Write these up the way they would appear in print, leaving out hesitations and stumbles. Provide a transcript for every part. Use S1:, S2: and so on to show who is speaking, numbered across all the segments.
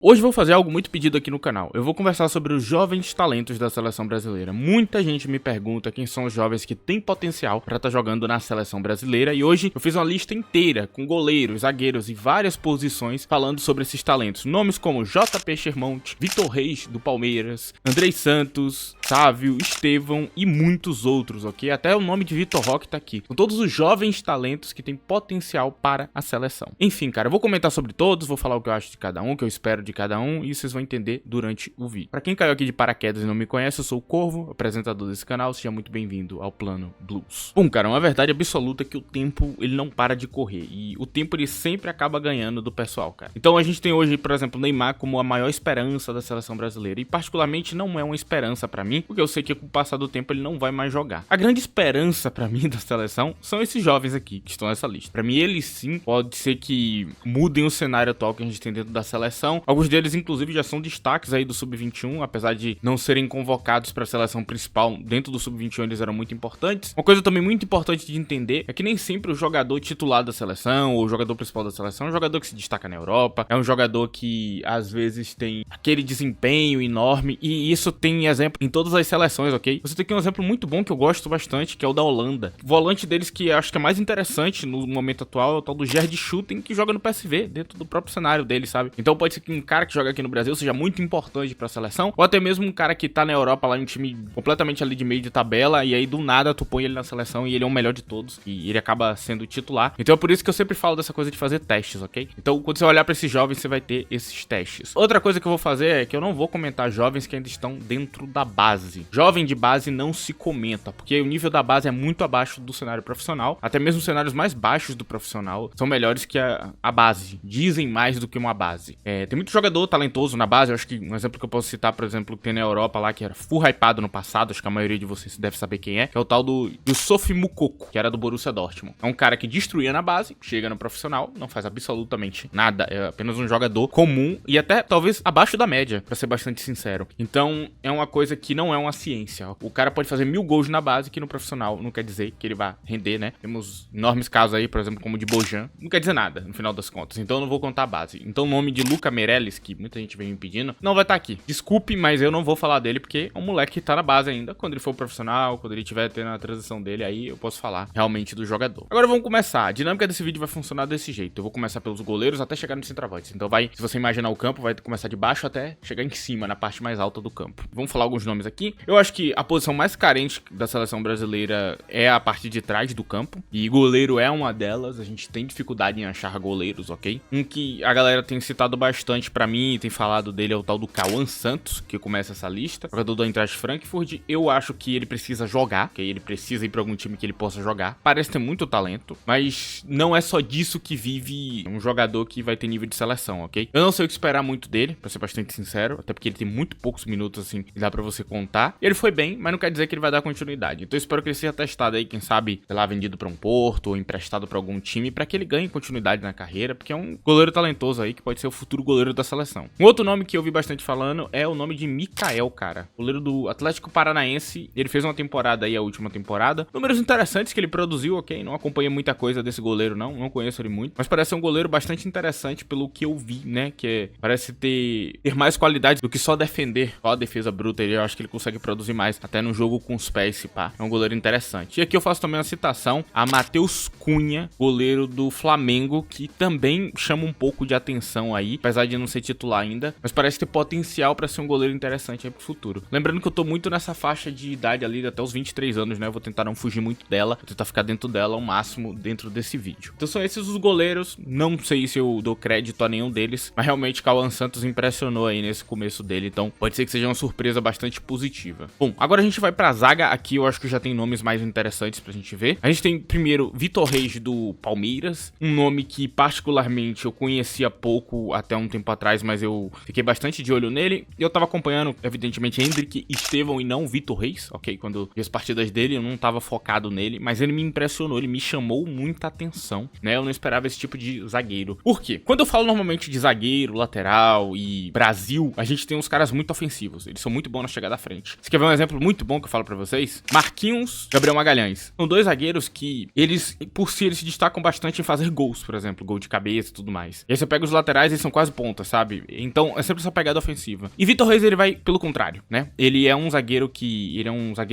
S1: Hoje vou fazer algo muito pedido aqui no canal. Eu vou conversar sobre os jovens talentos da seleção brasileira. Muita gente me pergunta quem são os jovens que têm potencial para estar jogando na seleção brasileira e hoje eu fiz uma lista inteira com goleiros, zagueiros e várias posições falando sobre esses talentos. Nomes como JP Schermonte, Vitor Reis do Palmeiras, Andrei Santos, Sávio, Estevão e muitos outros, ok? Até o nome de Vitor Roque tá aqui. São todos os jovens talentos que têm potencial para a seleção. Enfim, cara, eu vou comentar sobre todos, vou falar o que eu acho de cada um, o que eu espero de cada um, e vocês vão entender durante o vídeo. Pra quem caiu aqui de paraquedas e não me conhece, eu sou o Corvo, apresentador desse canal, seja muito bem-vindo ao Plano Blues. Bom, cara, uma verdade absoluta é que o tempo, ele não para de correr, e o tempo, ele sempre acaba ganhando do pessoal, cara. Então a gente tem hoje, por exemplo, o Neymar como a maior esperança da seleção brasileira, e particularmente não é uma esperança pra mim, porque eu sei que com o passar do tempo ele não vai mais jogar. A grande esperança pra mim da seleção são esses jovens aqui, que estão nessa lista. Pra mim, eles sim, pode ser que mudem o cenário atual que a gente tem dentro da seleção. Alguns deles, inclusive, já são destaques aí do Sub-21, apesar de não serem convocados para a seleção principal dentro do Sub-21, eles eram muito importantes. Uma coisa também muito importante de entender é que nem sempre o jogador titular da seleção ou o jogador principal da seleção é um jogador que se destaca na Europa, é um jogador que às vezes tem aquele desempenho enorme, e isso tem exemplo em todas as seleções, ok? Você tem aqui um exemplo muito bom que eu gosto bastante, que é o da Holanda. O volante deles que eu acho que é mais interessante no momento atual é o tal do Gerd Schouten, que joga no PSV, dentro do próprio cenário dele, sabe? Então pode ser que um cara que joga aqui no Brasil seja muito importante pra seleção, ou até mesmo um cara que tá na Europa lá em um time completamente ali de meio de tabela, e aí do nada tu põe ele na seleção e ele é o melhor de todos, e ele acaba sendo titular. Então é por isso que eu sempre falo dessa coisa de fazer testes, ok? Então quando você olhar pra esses jovens, você vai ter esses testes. Outra coisa que eu vou fazer é que eu não vou comentar jovens que ainda estão dentro da base. Jovem de base não se comenta, porque o nível da base é muito abaixo do cenário profissional, até mesmo os cenários mais baixos do profissional são melhores que a base, dizem mais do que uma base. Tem muito jogador talentoso na base, eu acho que um exemplo que eu posso citar, por exemplo, que tem na Europa lá, que era full hypado no passado, acho que a maioria de vocês deve saber quem é, que é o tal do Yussuf Moukoko, que era do Borussia Dortmund. É um cara que destruía na base, chega no profissional, não faz absolutamente nada, é apenas um jogador comum e até talvez abaixo da média, pra ser bastante sincero. Então é uma coisa que não é uma ciência. O cara pode fazer 1000 gols na base, que no profissional não quer dizer que ele vai render, né? Temos enormes casos aí, por exemplo, como o de Bojan, não quer dizer nada no final das contas, então eu não vou contar a base. Então o nome de Luca Meireles, que muita gente vem me pedindo, não vai estar aqui. Desculpe, mas eu não vou falar dele porque é um moleque que tá na base ainda. Quando ele for profissional, quando ele tiver tendo a transição dele, aí eu posso falar realmente do jogador. Agora vamos começar. A dinâmica desse vídeo vai funcionar desse jeito. Eu vou começar pelos goleiros até chegar no centroavante. Então vai, se você imaginar o campo, vai começar de baixo até chegar em cima, na parte mais alta do campo. Vamos falar alguns nomes aqui. Eu acho que a posição mais carente da seleção brasileira é a parte de trás do campo. E goleiro é uma delas. A gente tem dificuldade em achar goleiros, ok? Um que a galera tem citado bastante pra mim, tem falado dele, é o tal do Cauã Santos, que começa essa lista. Jogador do Eintracht Frankfurt. Eu acho que ele precisa jogar, que ele precisa ir pra algum time que ele possa jogar. Parece ter muito talento, mas não é só disso que vive um jogador que vai ter nível de seleção, ok? Eu não sei o que esperar muito dele, pra ser bastante sincero, até porque ele tem muito poucos minutos, assim, que dá pra você contar. Ele foi bem, mas não quer dizer que ele vai dar continuidade. Então eu espero que ele seja testado aí, quem sabe, sei lá, vendido pra um Porto ou emprestado pra algum time, pra que ele ganhe continuidade na carreira, porque é um goleiro talentoso aí, que pode ser o futuro goleiro da seleção. Um outro nome que eu vi bastante falando é o nome de Mikael, cara. Goleiro do Atlético Paranaense. Ele fez uma temporada aí, a última temporada. Números interessantes que ele produziu, ok? Não acompanhei muita coisa desse goleiro, não conheço ele muito. Mas parece ser um goleiro bastante interessante pelo que eu vi, né? Que parece ter mais qualidade do que só defender. Só a defesa bruta, eu acho que ele consegue produzir mais. Até no jogo com os pés, se pá. É um goleiro interessante. E aqui eu faço também uma citação a Matheus Cunha, goleiro do Flamengo, que também chama um pouco de atenção aí, apesar de não ser titular ainda, mas parece ter potencial pra ser um goleiro interessante aí pro futuro. Lembrando que eu tô muito nessa faixa de idade ali, até os 23 anos, né? Eu vou tentar não fugir muito dela, vou tentar ficar dentro dela ao máximo dentro desse vídeo. Então são esses os goleiros, não sei se eu dou crédito a nenhum deles, mas realmente Cauã Santos impressionou aí nesse começo dele, então pode ser que seja uma surpresa bastante positiva. Bom, agora a gente vai pra zaga, aqui eu acho que já tem nomes mais interessantes pra gente ver. A gente tem primeiro Vitor Reis do Palmeiras, um nome que particularmente eu conhecia pouco até um tempo atrás, mas eu fiquei bastante de olho nele. Eu tava acompanhando, evidentemente, Hendrick, Estevão e não Vitor Reis, ok? Quando vi as partidas dele, eu não tava focado nele, mas ele me impressionou, ele me chamou muita atenção, né? Eu não esperava esse tipo de zagueiro. Por quê? Quando eu falo normalmente de zagueiro, lateral e Brasil, a gente tem uns caras muito ofensivos, eles são muito bons na chegada à frente. Você quer ver um exemplo muito bom que eu falo pra vocês? Marquinhos, Gabriel Magalhães. São dois zagueiros que, eles, por si, eles se destacam bastante em fazer gols, por exemplo, gol de cabeça e tudo mais. E aí você pega os laterais, eles são quase pontas, sabe? Então é sempre essa pegada ofensiva. E Vitor Reis, ele vai pelo contrário, né? Ele é um zagueiro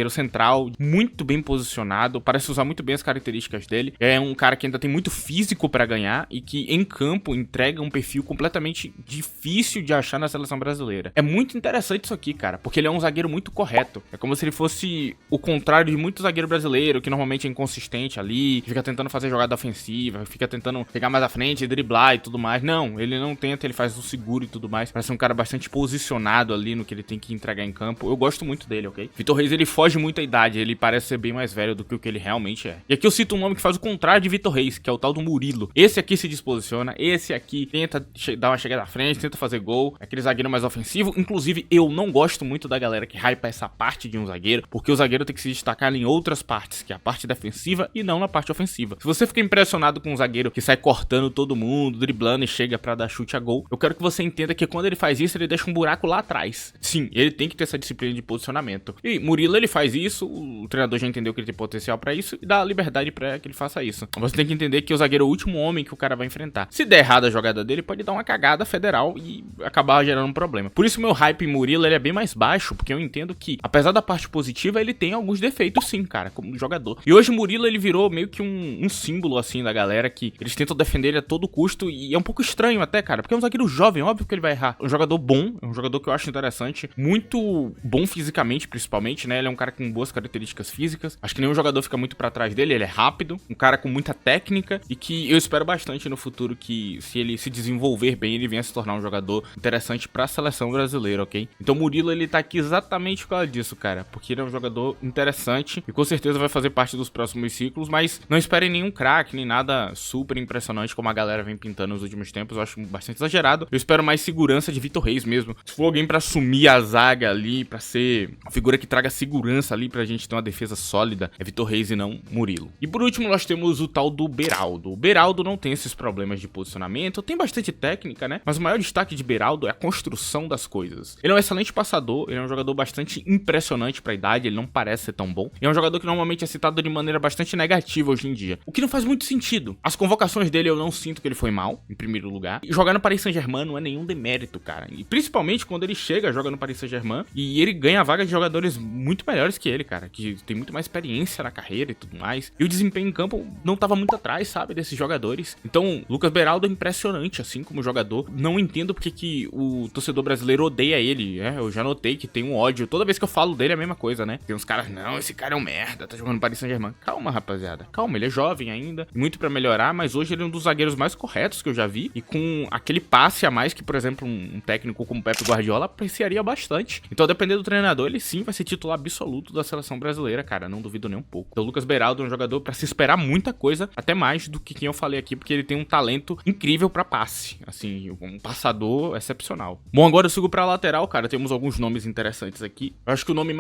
S1: central, muito bem posicionado, parece usar muito bem as características dele. É um cara que ainda tem muito físico pra ganhar e que em campo entrega um perfil completamente difícil de achar na seleção brasileira. É muito interessante isso aqui, cara, porque ele é um zagueiro muito correto. É como se ele fosse o contrário de muito zagueiro brasileiro, que normalmente é inconsistente ali, fica tentando fazer jogada ofensiva, fica tentando pegar mais à frente, driblar e tudo mais. Não, ele não tenta, ele faz o seguro e tudo mais. Parece um cara bastante posicionado ali no que ele tem que entregar em campo. Eu gosto muito dele, ok? Vitor Reis, ele foge muito a idade, ele parece ser bem mais velho do que o que ele realmente é. E aqui eu cito um nome que faz o contrário de Vitor Reis, que é o tal do Murilo. Esse aqui se disposiciona, esse aqui tenta dar uma chegada à frente, tenta fazer gol, é aquele zagueiro mais ofensivo. Inclusive, eu não gosto muito da galera que hypa essa parte de um zagueiro, porque o zagueiro tem que se destacar em outras partes, que é a parte defensiva e não na parte ofensiva. Se você fica impressionado com um zagueiro que sai cortando todo mundo, driblando e chega pra dar chute a gol, eu quero que você entenda que quando ele faz isso, ele deixa um buraco lá atrás. Sim, ele tem que ter essa disciplina de posicionamento. E Murilo, ele faz isso, o treinador já entendeu que ele tem potencial pra isso e dá liberdade pra que ele faça isso. Você tem que entender que o zagueiro é o último homem que o cara vai enfrentar. Se der errado a jogada dele, pode dar uma cagada federal e acabar gerando um problema. Por isso meu hype em Murilo, ele é bem mais baixo, porque eu entendo que, apesar da parte positiva, ele tem alguns defeitos sim, cara, como jogador. E hoje Murilo, ele virou meio que um símbolo, assim, da galera, que eles tentam defender ele a todo custo, e é um pouco estranho até, cara, porque é um zagueiro jovem, óbvio que ele vai errar. É um jogador bom, é um jogador que eu acho interessante, muito bom fisicamente, principalmente, né, ele é um cara com boas características físicas, acho que nenhum jogador fica muito pra trás dele, ele é rápido, um cara com muita técnica, e que eu espero bastante no futuro que, se ele se desenvolver bem, ele venha se tornar um jogador interessante pra seleção brasileira, ok? Então Murilo, ele tá aqui exatamente por causa disso, cara, porque ele é um jogador interessante, e com certeza vai fazer parte dos próximos ciclos, mas não esperem nenhum craque, nem nada super impressionante como a galera vem pintando nos últimos tempos, eu acho bastante exagerado. Eu espero mais segurança de Vitor Reis mesmo. Se for alguém pra assumir a zaga ali, pra ser uma figura que traga segurança ali pra gente ter uma defesa sólida, é Vitor Reis e não Murilo. E por último, nós temos o tal do Beraldo. O Beraldo não tem esses problemas de posicionamento, tem bastante técnica, né? Mas o maior destaque de Beraldo é a construção das coisas. Ele é um excelente passador, ele é um jogador bastante impressionante pra idade, ele não parece ser tão bom. E é um jogador que normalmente é citado de maneira bastante negativa hoje em dia, o que não faz muito sentido. As convocações dele eu não sinto que ele foi mal, em primeiro lugar. E jogar no Paris Saint-Germain não é nenhum demérito, cara. E principalmente quando ele joga no Paris Saint-Germain e ele ganha a vaga de jogadores muito melhores que ele, cara, que tem muito mais experiência na carreira e tudo mais. E o desempenho em campo não tava muito atrás, sabe, desses jogadores. Então, Lucas Beraldo é impressionante, assim, como jogador. Não entendo porque que o torcedor brasileiro odeia ele, né? Eu já notei que tem um ódio. Toda vez que eu falo dele é a mesma coisa, né? Tem uns caras, não, esse cara é um merda, tá jogando no Paris Saint-Germain. Calma, rapaziada. Calma, ele é jovem ainda, muito pra melhorar, mas hoje ele é um dos zagueiros mais corretos que eu já vi, e com aquele passe a mais que, por exemplo, um técnico como Pep Guardiola apreciaria bastante. Então, dependendo do treinador, ele sim vai ser titular absoluto da seleção brasileira, cara, não duvido nem um pouco. Então, o Lucas Beraldo é um jogador pra se esperar muita coisa, até mais do que quem eu falei aqui, porque ele tem um talento incrível pra passe, assim, um passador excepcional. Bom, agora eu sigo pra lateral, cara, temos alguns nomes interessantes aqui. Eu acho que o nome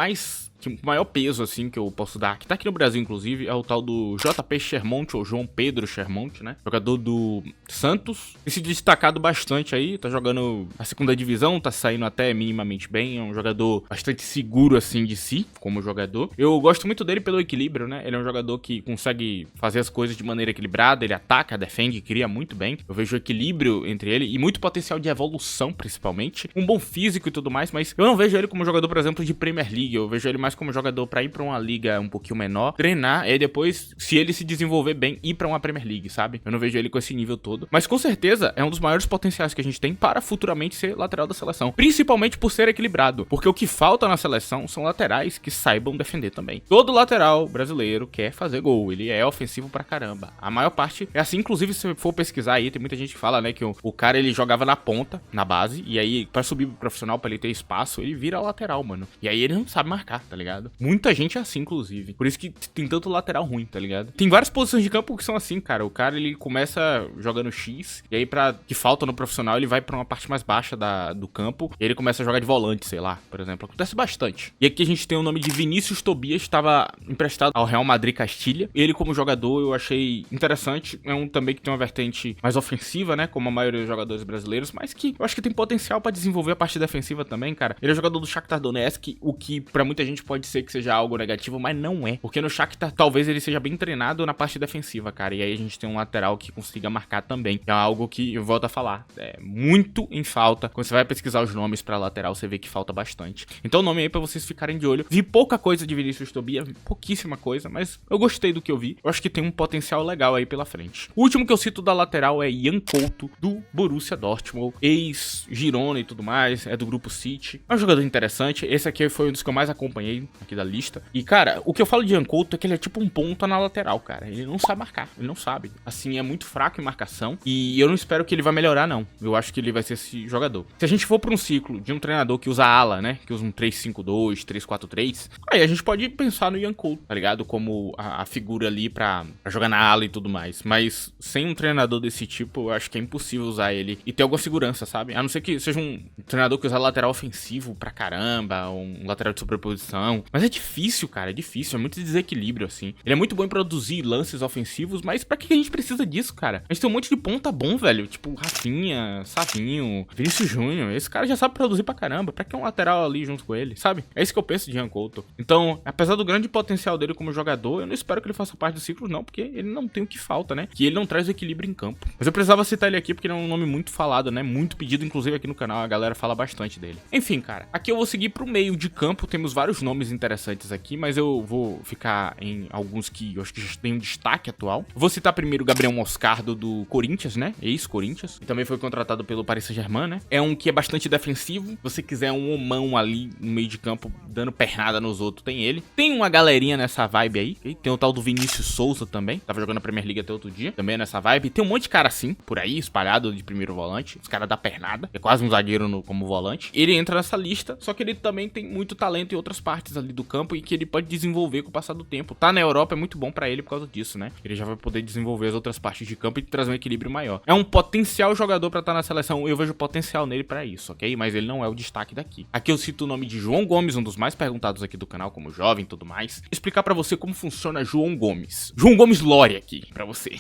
S1: o maior peso, assim, que eu posso dar, que tá aqui no Brasil, inclusive, é o tal do JP Chermont, ou João Pedro Chermont, né? Jogador do Santos, tem se destacado bastante aí, tá jogando a segunda divisão, tá saindo até minimamente bem, é um jogador bastante seguro, assim, de si, como jogador. Eu gosto muito dele pelo equilíbrio, né? Ele é um jogador que consegue fazer as coisas de maneira equilibrada, ele ataca, defende, cria muito bem. Eu vejo o equilíbrio entre ele e muito potencial de evolução, principalmente. Um bom físico e tudo mais, mas eu não vejo ele como jogador, por exemplo, de Premier League, eu vejo ele mais como jogador pra ir pra uma liga um pouquinho menor, treinar, e depois, se ele se desenvolver bem, ir pra uma Premier League, sabe? Eu não vejo ele com esse nível todo. Mas com certeza é um dos maiores potenciais que a gente tem para futuramente ser lateral da seleção. Principalmente por ser equilibrado. Porque o que falta na seleção são laterais que saibam defender também. Todo lateral brasileiro quer fazer gol. Ele é ofensivo pra caramba. A maior parte é assim, inclusive, se for pesquisar aí, tem muita gente que fala, né, que o cara, ele jogava na ponta, na base, e aí, pra subir pro profissional, pra ele ter espaço, ele vira lateral, mano. E aí ele não sabe marcar, tá ligado? Muita gente é assim, inclusive. Por isso que tem tanto lateral ruim, tá ligado? Tem várias posições de campo que são assim, cara. O cara, ele começa jogando X, e aí pra que falta no profissional, ele vai pra uma parte mais baixa do campo, e ele começa a jogar de volante, sei lá, por exemplo. Acontece bastante. E aqui a gente tem o nome de Vinícius Tobias, estava emprestado ao Real Madrid Castilha. Ele, como jogador, eu achei interessante. É um também que tem uma vertente mais ofensiva, né, como a maioria dos jogadores brasileiros, mas que eu acho que tem potencial pra desenvolver a parte defensiva também, cara. Ele é jogador do Shakhtar Donetsk, o que pra muita gente pode ser que seja algo negativo, mas não é. Porque no Shakhtar, talvez ele seja bem treinado na parte defensiva, cara. E aí a gente tem um lateral que consiga marcar também. É algo que, eu volto a falar, muito em falta. Quando você vai pesquisar os nomes pra lateral, você vê que falta bastante. Então o nome aí pra vocês ficarem de olho. Vi pouca coisa de Vinícius Tobias, pouquíssima coisa, mas eu gostei do que eu vi. Eu acho que tem um potencial legal aí pela frente. O último que eu cito da lateral é Jan Couto, do Borussia Dortmund, ex-Girona e tudo mais, é do grupo City. É um jogador interessante. Esse aqui foi um dos que eu mais acompanhei aqui da lista. E, cara, o que eu falo de Jan Couto é que ele é tipo um ponta na lateral, cara. Ele não sabe marcar, ele não sabe. Assim, é muito fraco em marcação e eu não espero que ele vai melhorar, não. Eu acho que ele vai ser esse jogador. Se a gente for pra um ciclo de um treinador que usa ala, né, que usa um 3-5-2, 3-4-3, aí a gente pode pensar no Jan Couto, tá ligado? Como a figura ali pra jogar na ala e tudo mais. Mas sem um treinador desse tipo, eu acho que é impossível usar ele e ter alguma segurança, sabe? A não ser que seja um treinador que usa lateral ofensivo pra caramba, um lateral de sobreposição. Mas é difícil, cara, é difícil, é muito desequilíbrio, assim. Ele é muito bom em produzir lances ofensivos, mas pra que a gente precisa disso, cara? A gente tem um monte de ponta bom, velho, tipo Rafinha, Savinho, Vinícius Júnior. Esse cara já sabe produzir pra caramba, pra que um lateral ali junto com ele, sabe? É isso que eu penso de Jan Couto. Então, apesar do grande potencial dele como jogador, eu não espero que ele faça parte do ciclo, não, porque ele não tem o que falta, né? Que ele não traz o equilíbrio em campo. Mas eu precisava citar ele aqui porque ele é um nome muito falado, né? Muito pedido, inclusive aqui no canal, a galera fala bastante dele. Enfim, cara, aqui eu vou seguir pro meio de campo, temos vários nomes interessantes aqui, mas eu vou ficar em alguns que eu acho que já tem um destaque atual. Vou citar primeiro o Gabriel Moscardo do Corinthians, né? Ex-Corinthians. E também foi contratado pelo Paris Saint-Germain, né? É um que é bastante defensivo. Se você quiser um homão ali no meio de campo, dando pernada nos outros, tem ele. Tem uma galerinha nessa vibe aí. Okay? Tem o tal do Vinícius Souza também. Tava jogando a Premier League até outro dia. Também é nessa vibe. Tem um monte de cara assim, por aí, espalhado de primeiro volante. Os caras da pernada. É quase um zagueiro como volante. Ele entra nessa lista, só que ele também tem muito talento em outras partes ali do campo e que ele pode desenvolver com o passar do tempo. Tá na Europa é muito bom pra ele por causa disso, né? Ele já vai poder desenvolver as outras partes de campo e trazer um equilíbrio maior. É um potencial jogador pra estar na seleção. Eu vejo potencial nele pra isso, ok? Mas ele não é o destaque daqui. Aqui eu cito o nome de João Gomes, um dos mais perguntados aqui do canal, como jovem e tudo mais. Explicar pra você como funciona João Gomes. João Gomes Lore aqui, pra você.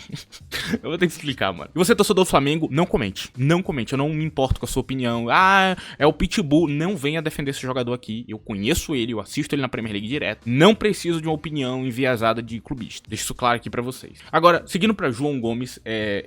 S1: Eu vou ter que explicar, mano. E você, torcedor do Flamengo, não comente. Não comente, eu não me importo com a sua opinião. Ah, é o Pitbull. Não venha defender esse jogador aqui. Eu conheço ele, eu assisto ele na Premier League direto. Não preciso de uma opinião enviesada de clubista. Deixo isso claro aqui pra vocês. Agora, seguindo pra João Gomes,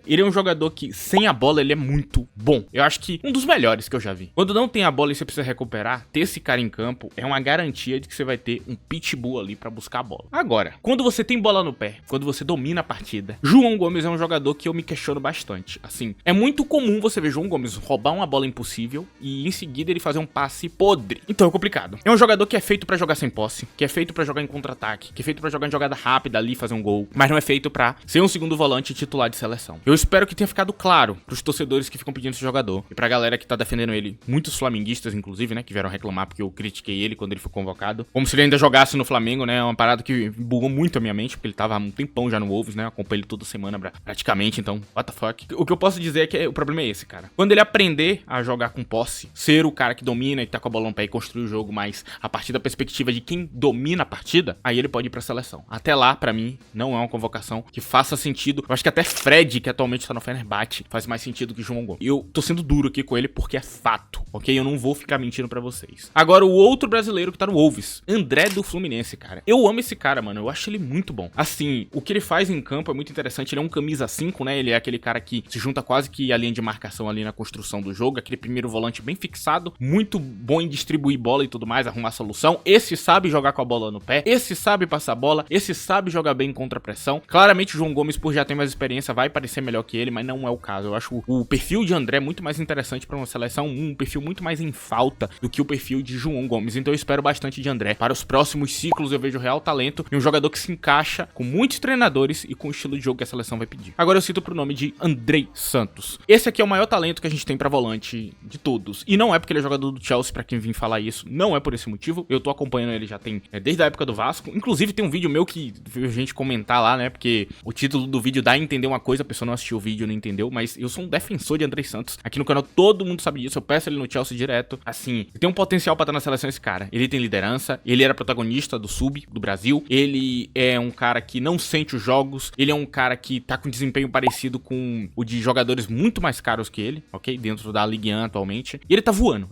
S1: ele é um jogador que, sem a bola, ele é muito bom. Eu acho que um dos melhores que eu já vi. Quando não tem a bola e você precisa recuperar, ter esse cara em campo é uma garantia de que você vai ter um Pitbull ali pra buscar a bola. Agora, quando você tem bola no pé, quando você domina a partida, João Gomes é um jogador que eu me questiono bastante. Assim, é muito comum você ver João Gomes roubar uma bola impossível e em seguida ele fazer um passe podre. Então é complicado. É um jogador que é feito pra jogar sem posse, que é feito pra jogar em contra-ataque, que é feito pra jogar em jogada rápida ali, fazer um gol, mas não é feito pra ser um segundo volante titular de seleção. Eu espero que tenha ficado claro pros torcedores que ficam pedindo esse jogador e pra galera que tá defendendo ele, muitos flamenguistas inclusive, né, que vieram reclamar porque eu critiquei ele quando ele foi convocado, como se ele ainda jogasse no Flamengo, né, é uma parada que bugou muito a minha mente, porque ele tava há um tempão já no Wolves, né, eu acompanho ele toda semana praticamente, então, what the fuck. O que eu posso dizer é que o problema é esse, cara. Quando ele aprender a jogar com posse, ser o cara que domina e tá com a bola no pé e construir o jogo, mas a partir da perspectiva de quem domina a partida, aí ele pode ir pra seleção. Até lá, pra mim, não é uma convocação que faça sentido. Eu acho que até Fred, que atualmente tá no Fenerbahçe, faz mais sentido que João Gomes. Eu tô sendo duro aqui com ele porque é fato, ok? Eu não vou ficar mentindo pra vocês. Agora, o outro brasileiro que tá no Wolves, André do Fluminense, cara. Eu amo esse cara, mano. Eu acho ele muito bom. Assim, o que ele faz em campo é muito interessante. Ele é um camisa 5, né? Ele é aquele cara que se junta quase que a linha de marcação ali na construção do jogo. Aquele primeiro volante bem fixado. Muito bom em distribuir bola e tudo mais, arrumar solução. Esse sabe jogar com a bola no pé. Esse sabe passar bola. Esse sabe jogar bem contra a pressão. Claramente o João Gomes, por já ter mais experiência, vai parecer melhor que ele, mas não é o caso. Eu acho o perfil de André muito mais interessante pra uma seleção, um perfil muito mais em falta do que o perfil de João Gomes. Então eu espero bastante de André. Para os próximos ciclos eu vejo real talento e um jogador que se encaixa com muitos treinadores e com o estilo de jogo que a seleção vai pedir. Agora eu cito pro nome de Andrei Santos. Esse aqui é o maior talento que a gente tem pra volante de todos. E não é porque ele é jogador do Chelsea, pra quem vir falar isso. Não é por esse motivo. Eu tô acompanhando ele já tem desde a época do Vasco. Inclusive tem um vídeo meu que viu a gente comentar lá, né? Porque o título do vídeo dá a entender uma coisa, a pessoa não assistiu o vídeo e não entendeu. Mas eu sou um defensor de Andrei Santos. Aqui no canal todo mundo sabe disso. Eu peço ele no Chelsea direto. Assim, tem um potencial pra estar na seleção esse cara. Ele tem liderança. Ele era protagonista do Sub do Brasil. Ele é um cara que não sente os jogos. Ele é um cara que tá com desempenho parecido com o de jogadores muito mais caros que ele, ok? Dentro da Ligue 1 atualmente. E ele tá voando.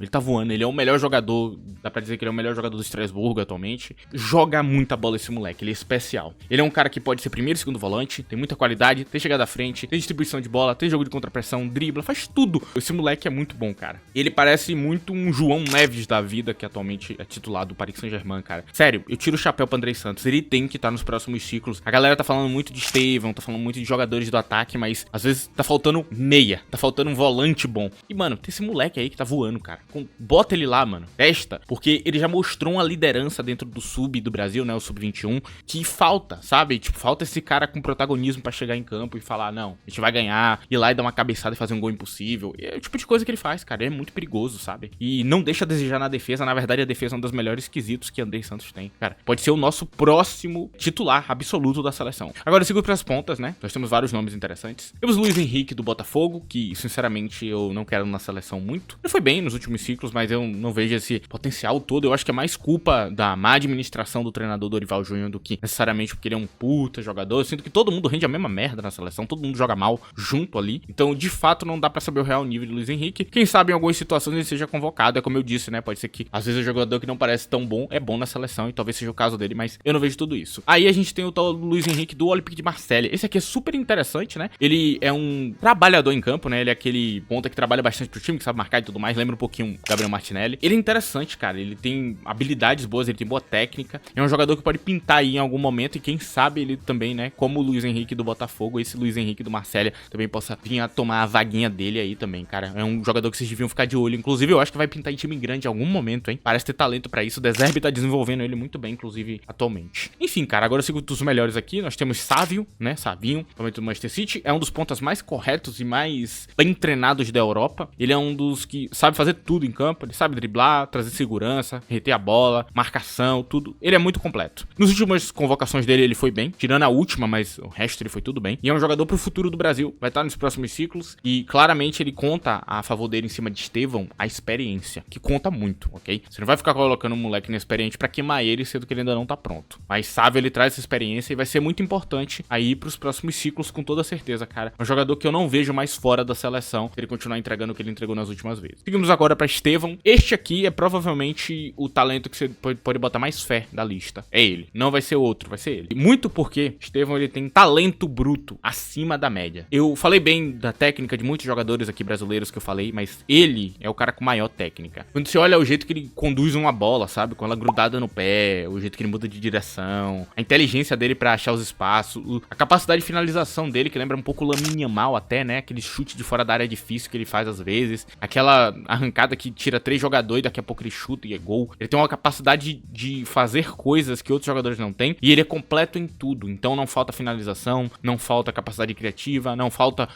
S1: Ele é o melhor jogador. Dá pra dizer que ele é o melhor jogador do Estrasburgo atualmente. Joga muita bola esse moleque. Ele é especial. Ele é um cara que pode ser primeiro e segundo volante. Tem muita qualidade. Tem chegada à frente. Tem distribuição de bola. Tem jogo de contrapressão. Dribla. Faz faz tudo. Esse moleque é muito bom, cara. Ele parece muito um João Neves da vida, que atualmente é titular do Paris Saint-Germain, cara. Sério, eu tiro o chapéu pro Andrei Santos. Ele tem que estar nos próximos ciclos. A galera tá falando muito de Estevão, tá falando muito de jogadores do ataque, mas às vezes tá faltando meia, tá faltando um volante bom. E, mano, tem esse moleque aí que tá voando, cara. Bota ele lá, mano. Testa, porque ele já mostrou uma liderança dentro do sub do Brasil, né, o sub-21, que falta, sabe? Tipo, falta esse cara com protagonismo pra chegar em campo e falar, não, a gente vai ganhar, ir lá e dar uma cabeçada e fazer um gol impossível. E é o tipo de coisa que ele faz, cara. Ele é muito perigoso, sabe? E não deixa a desejar na defesa. Na verdade, a defesa é um dos melhores quesitos que Andrei Santos tem. Cara, pode ser o nosso próximo titular absoluto da seleção. Agora eu sigo pras pontas, né? Nós temos vários nomes interessantes. Temos o Luiz Henrique do Botafogo, que sinceramente eu não quero na seleção muito. Ele foi bem nos últimos ciclos, mas eu não vejo esse potencial todo. Eu acho que é mais culpa da má administração do treinador Dorival Júnior do que necessariamente porque ele é um puta jogador. Eu sinto que todo mundo rende a mesma merda na seleção, todo mundo joga mal junto ali. Então, de fato, não dá pra saber o real nível do Luiz Henrique. Quem sabe em algumas situações ele seja convocado, é como eu disse, né? Pode ser que às vezes o jogador que não parece tão bom é bom na seleção e talvez seja o caso dele, mas eu não vejo tudo isso. Aí a gente tem o tal Luiz Henrique do Olympique de Marseille. Esse aqui é super interessante, né? Ele é um trabalhador em campo, né? Ele é aquele ponta que trabalha bastante pro time, que sabe marcar e tudo mais. Lembra um pouquinho o Gabriel Martinelli. Ele é interessante, cara. Ele tem habilidades boas, ele tem boa técnica. É um jogador que pode pintar aí em algum momento e quem sabe ele também, né? Como o Luiz Henrique do Botafogo, esse Luiz Henrique do Marseille também possa vir a tomar a vaguinha dele aí também, cara. É um jogador que vocês deviam ficar de olho. Inclusive, eu acho que vai pintar em time grande em algum momento, hein? Parece ter talento pra isso. O De Zerbi tá desenvolvendo ele muito bem, inclusive, atualmente. Enfim, cara, agora eu sigo dos melhores aqui. Nós temos Sávio, né? Savinho, também do Manchester City. É um dos pontas mais corretos e mais bem treinados da Europa. Ele é um dos que sabe fazer tudo em campo. Ele sabe driblar, trazer segurança, reter a bola, marcação, tudo. Ele é muito completo. Nas últimas convocações dele, ele foi bem. Tirando a última, mas o resto ele foi tudo bem. E é um jogador pro futuro do Brasil. Vai estar nos próximos ciclos. E claramente ele conta a favor dele em cima de Estevão a experiência, que conta muito, ok? Você não vai ficar colocando um moleque inexperiente pra queimar ele, sendo que ele ainda não tá pronto. Mas sabe, ele traz essa experiência e vai ser muito importante aí pros próximos ciclos, com toda certeza, cara. É um jogador que eu não vejo mais fora da seleção, se ele continuar entregando o que ele entregou nas últimas vezes. Seguimos agora pra Estevão. Este aqui é provavelmente o talento que você pode botar mais fé da lista. É ele. Não vai ser outro, vai ser ele. Muito porque Estevão, ele tem talento bruto acima da média. Eu falei bem da técnica de muitos jogadores aqui brasileiros que eu falei, mas ele é o cara com maior técnica. Quando você olha o jeito que ele conduz uma bola, sabe? Com ela grudada no pé, o jeito que ele muda de direção, a inteligência dele pra achar os espaços, a capacidade de finalização dele, que lembra um pouco o Lamine Yamal até, né? Aquele chute de fora da área difícil que ele faz às vezes. Aquela arrancada que tira 3 jogadores e daqui a pouco ele chuta e é gol. Ele tem uma capacidade de fazer coisas que outros jogadores não têm. E ele é completo em tudo. Então não falta finalização, não falta capacidade criativa, não falta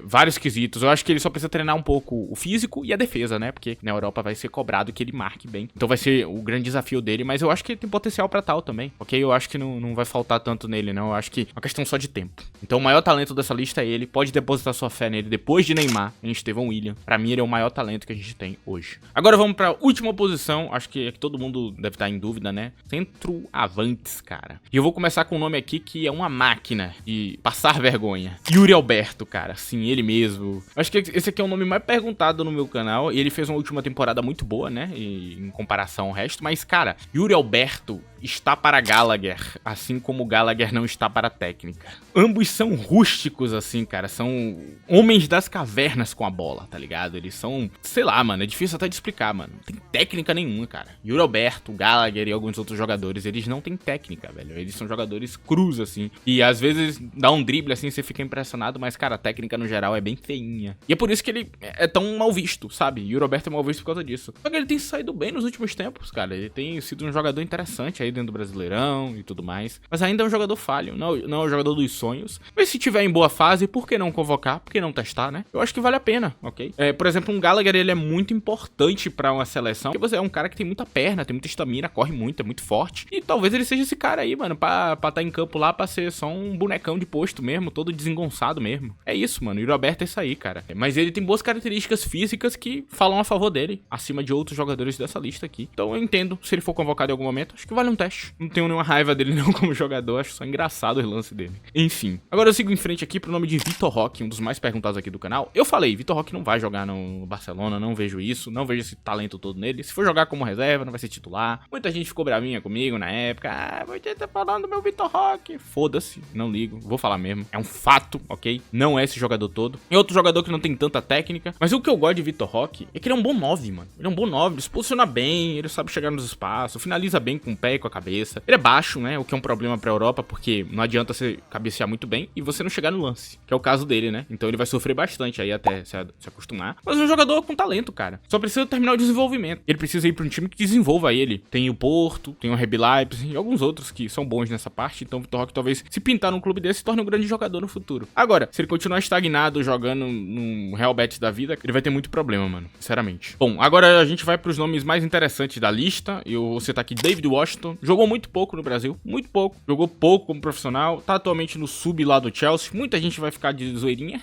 S1: vários quesitos. Eu acho que ele só precisa treinar um pouco o físico e a defesa, né? Porque na Europa vai ser cobrado que ele marque bem. Então vai ser o grande desafio dele, mas eu acho que ele tem potencial pra tal também, ok? Eu acho que não vai faltar tanto nele, não. Eu acho que é uma questão só de tempo. Então o maior talento dessa lista é ele. Pode depositar sua fé nele depois de Neymar, em Estevão William. Pra mim ele é o maior talento que a gente tem hoje. Agora vamos pra última posição. Acho que todo mundo deve estar em dúvida, né? Centroavantes, cara. E eu vou começar com um nome aqui que é uma máquina de passar vergonha. Yuri Alberto, cara. Sim, ele mesmo. Acho que esse aqui é o nome mais perguntado no meu canal. E ele fez uma última temporada muito boa, né? Em comparação ao resto. Mas, cara, Yuri Alberto está para Gallagher, assim como Gallagher não está para a técnica. Ambos são rústicos, assim, cara. São homens das cavernas com a bola, tá ligado? Eles são, sei lá, mano. É difícil até de explicar, mano. Não tem técnica nenhuma, cara. Yuri Alberto, Gallagher e alguns outros jogadores, eles não têm técnica, velho. Eles são jogadores crus, assim. E às vezes dá um drible, assim, você fica impressionado, mas, cara, a técnica no geral é bem feinha. E é por isso que ele é tão mal visto, sabe? Yuri Alberto é mal visto por causa disso. Só que ele tem saído bem nos últimos tempos, cara. Ele tem sido um jogador interessante aí dentro do Brasileirão e tudo mais. Mas ainda é um jogador falho, não é um jogador dos sonhos. Mas se tiver em boa fase, por que não convocar? Por que não testar, né? Eu acho que vale a pena, ok? Por exemplo, um Gallagher, ele é muito importante pra uma seleção, porque você é um cara que tem muita perna, tem muita estamina, corre muito, é muito forte. E talvez ele seja esse cara aí, mano, pra tá em campo lá, pra ser só um bonecão de posto mesmo, todo desengonçado mesmo. É isso, mano. O Yuri Alberto é isso aí, cara. Mas ele tem boas características físicas que falam a favor dele, acima de outros jogadores dessa lista aqui. Então eu entendo, se ele for convocado em algum momento, acho que vale um teste. Não tenho nenhuma raiva dele não como jogador, acho só engraçado o lance dele. Enfim. Agora eu sigo em frente aqui pro nome de Vitor Roque, um dos mais perguntados aqui do canal. Eu falei, Vitor Roque não vai jogar no Barcelona, não vejo isso, não vejo esse talento todo nele. Se for jogar como reserva, não vai ser titular. Muita gente ficou bravinha comigo na época. Ah, você tá falando do meu Vitor Roque. Foda-se, não ligo, vou falar mesmo. É um fato, ok? Não é esse jogador todo. E outro jogador que não tem tanta técnica. Mas o que eu gosto de Vitor Roque é que ele é um bom 9, mano. Ele é um bom 9, ele se posiciona bem, ele sabe chegar nos espaços, finaliza bem com o pé e com a cabeça. Ele é baixo, né? O que é um problema pra Europa, porque não adianta você cabecear muito bem e você não chegar no lance, que é o caso dele, né? Então ele vai sofrer bastante aí até se acostumar. Mas é um jogador com talento, cara. Só precisa terminar o desenvolvimento. Ele precisa ir pra um time que desenvolva ele. Tem o Porto, tem o RB Leipzig e alguns outros que são bons nessa parte. Então o Vitor Roque talvez, se pintar num clube desse, se torne um grande jogador no futuro. Agora, se ele continuar estagnado jogando no Real Betis da vida, ele vai ter muito problema, mano. Sinceramente. Bom, agora a gente vai pros nomes mais interessantes da lista. Eu vou citar aqui David Washington. Jogou muito pouco no Brasil. Muito pouco. Jogou pouco como profissional. Tá atualmente no sub lá do Chelsea. Muita gente vai ficar de zoeirinha.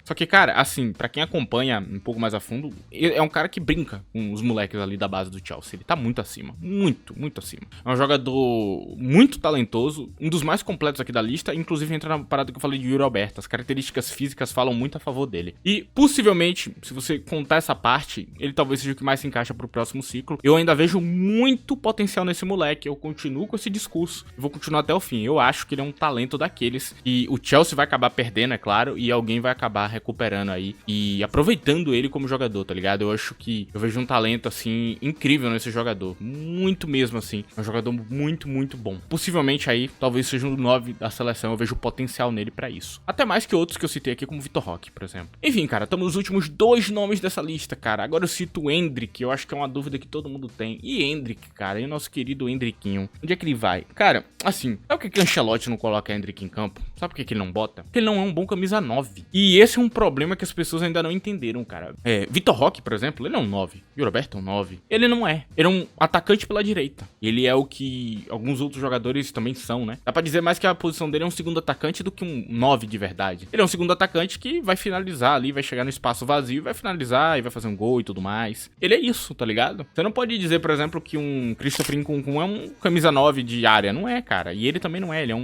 S1: Só que, cara, assim, pra quem acompanha um pouco mais a fundo, é um cara que brinca com os moleques ali da base do Chelsea. Ele tá muito acima. Muito, muito acima. É um jogador muito talentoso. Um dos mais completos aqui da lista. Inclusive entra na parada que eu falei de Yuri Alberto. As características físicas falam muito a favor dele. E, possivelmente, se você contar essa parte, ele talvez seja o que mais se encaixa pro próximo ciclo. Eu ainda vejo muito potencial nesse moleque. Eu continuo com esse discurso. Eu vou continuar até o fim. Eu acho que ele é um talento daqueles. E o Chelsea vai acabar perdendo, é claro. E alguém vai acabar recuperando aí. E aproveitando ele como jogador, tá ligado? Eu acho que eu vejo um talento, assim, incrível nesse jogador. Muito mesmo, assim. É um jogador muito, muito bom. Possivelmente aí, talvez seja um 9 da seleção. Eu vejo potencial nele pra isso. Até mais que outros que eu citei aqui, como Vitor Roque, por exemplo. Enfim, cara, estamos nos últimos 2 nomes dessa lista, cara. Agora eu cito o Endrick, eu acho que é uma dúvida que todo mundo tem. E Endrick, cara, e o nosso querido Endrickinho? Onde é que ele vai? Cara, assim, sabe por que o Ancelotti não coloca Endrick em campo? Sabe por que ele não bota? Porque ele não é um bom camisa 9. E esse é um problema que as pessoas ainda não entenderam, cara. Vitor Roque, por exemplo, ele é um 9. E o Roberto é um 9. Ele não é. Ele é um atacante pela direita. Ele é o que alguns outros jogadores também são, né? Dá pra dizer mais que a posição dele é um segundo atacante do que um 9 de verdade. Ele é um segundo atacante que vai finalizar ali, vai chegar no espaço vazio, vai finalizar e vai fazer um gol e tudo mais. Ele é isso, tá ligado? Você não pode dizer, por exemplo, que um Christopher Nkunku é um camisa 9 de área. Não é, cara. E ele também não é. Ele é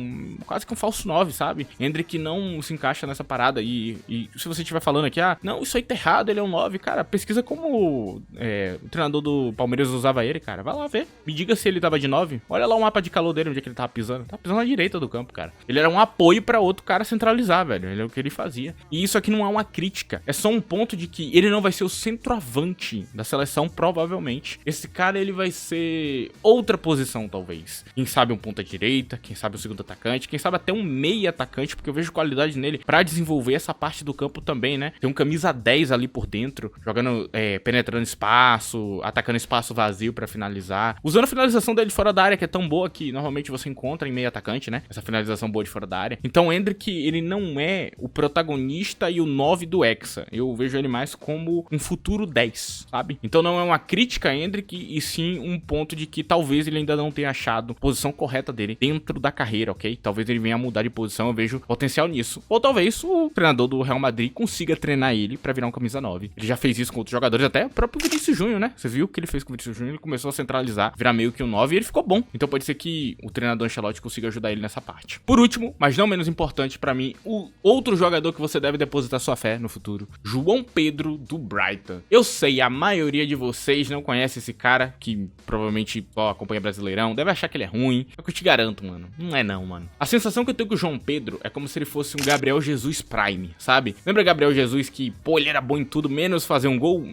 S1: quase que um falso 9, sabe? Endrick não se encaixa nessa parada. E se você estiver falando aqui, não, isso aí tá errado, ele é um 9, cara, pesquisa como o treinador do Palmeiras usava ele, cara. Vai lá ver. Me diga se ele tava de 9. Olha lá o mapa de calor dele, onde é que ele tava pisando. Tava pisando na direita do campo, cara. Ele era um apoio pra outro cara centralizar, velho. Ele é o que ele fazia. E isso aqui não é uma crítica. É só um ponto de que ele não vai ser o centroavante da seleção, provavelmente. Esse cara, ele vai ser outra posição, talvez. Quem sabe um ponta direita, quem sabe um segundo atacante, quem sabe até um meia atacante, porque eu vejo qualidade nele pra desenvolver essa parte do campo também, né? Tem um camisa 10 ali por dentro, jogando, penetrando espaço, atacando espaço vazio pra finalizar. Usando a finalização dele de fora da área, que é tão boa que normalmente você encontra em meia atacante, né? Essa finalização boa de fora da área. Então, o Endrick, ele não é o protagonista e o 9 do Hexa. Eu vejo ele mais como um futuro 10, sabe? Então, não é uma crítica a Endrick, e sim um ponto de que talvez ele ainda não tenha achado a posição correta dele dentro da carreira, ok? Talvez ele venha a mudar de posição, eu vejo potencial nisso. Ou talvez o treinador do Real Madrid consiga treinar ele pra virar um camisa 9. Ele já fez isso com outros jogadores, até o próprio Vinícius Júnior, né? Você viu o que ele fez com o Vinícius Júnior? Ele começou a centralizar, virar meio que um 9 e ele ficou bom. Então pode ser que o treinador Ancelotti consiga ajudar ele nessa parte. Por último, mas não menos importante pra mim, o outro jogador que você deve depositar sua fé no futuro, João Pedro do Brighton. Eu sei, a maioria de vocês não conhece esse cara, que provavelmente acompanha Brasileirão, deve achar que ele é ruim. Só que eu te garanto, mano, não é não, mano. A sensação que eu tenho com o João Pedro é como se ele fosse um Gabriel Jesus Prime, sabe? Lembra Gabriel Jesus que, pô, ele era bom em tudo, menos fazer um gol?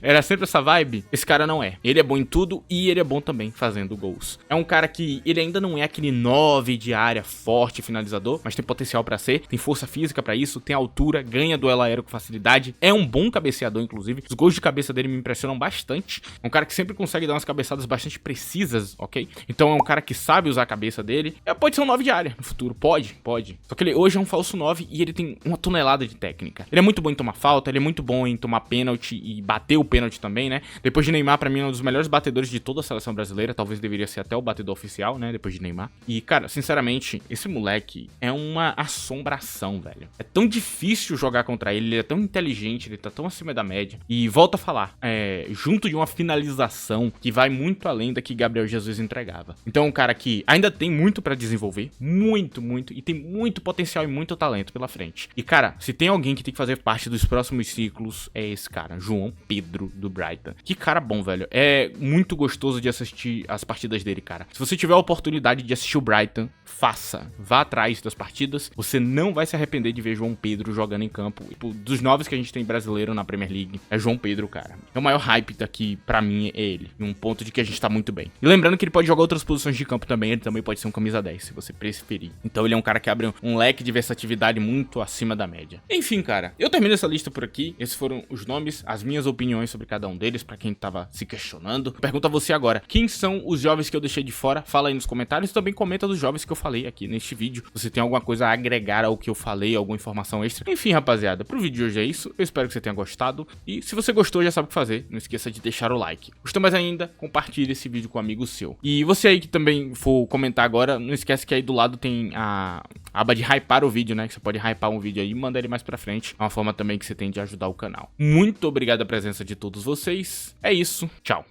S1: Era sempre essa vibe? Esse cara não é. Ele é bom em tudo e ele é bom também fazendo gols. É um cara que, ele ainda não é aquele 9 de área forte, finalizador, mas tem potencial pra ser, tem força física pra isso, tem altura, ganha duelo aéreo com facilidade, é um bom cabeceador, inclusive. Os gols de cabeça dele me impressionam bastante. É um cara que sempre consegue dar umas cabeçadas bastante precisas, ok? Então é um cara que sabe usar a cabeça dele. Pode ser um 9 de área no futuro, pode. Só que ele hoje é um falso 9 e ele tem uma tonelada de técnica. Ele é muito bom em tomar falta, ele é muito bom em tomar pênalti e bater o pênalti também, né? Depois de Neymar, pra mim, é um dos melhores batedores de toda a seleção brasileira. Talvez deveria ser até o batedor oficial, né? Depois de Neymar. E, cara, sinceramente, esse moleque é uma assombração, velho. É tão difícil jogar contra ele, ele é tão inteligente, ele tá tão acima da média. E volto a falar, junto de uma finalização que vai muito além da que Gabriel Jesus entregava. Então é um cara que ainda tem muito pra desenvolver, muito, e tem muito potencial e muito talento pela frente. E, cara, se tem alguém que tem que fazer parte dos próximos ciclos, é esse cara, João Pedro do Brighton. Que cara bom, velho. É muito gostoso de assistir as partidas dele, cara. Se você tiver a oportunidade de assistir o Brighton, faça. Vá atrás das partidas. Você não vai se arrepender de ver João Pedro jogando em campo. campo. Tipo, dos 9 que a gente tem brasileiro na Premier League, é João Pedro, cara. É o maior hype daqui, pra mim, é ele. Em um ponto de que a gente tá muito bem. E lembrando que ele pode jogar outras posições de campo também, ele também pode ser um camisa 10, se você preferir. Então ele é um cara que abre um leque de versatilidade muito acima da média. Enfim, cara, eu termino essa lista por aqui. Esses foram os nomes, as minhas opiniões sobre cada um deles, pra quem tava se questionando. Eu pergunto a você agora, quem são os jovens que eu deixei de fora? Fala aí nos comentários, também comenta dos jovens que eu falei aqui neste vídeo. Você tem alguma coisa a agregar ao que eu falei, alguma informação extra? Enfim, rapaziada, pro vídeo de hoje é isso. Eu espero que você tenha gostado. E se você gostou, já sabe o que fazer. Não esqueça de deixar o like. Gostou mais ainda? Compartilhe esse vídeo com um amigo seu. E você aí que também for comentar agora, não esquece que aí do lado tem a aba de hypar o vídeo, né? Que você pode hypar um vídeo aí e mandar ele mais pra frente. É uma forma também que você tem de ajudar o canal. Muito obrigado a presença de todos vocês. É isso. Tchau.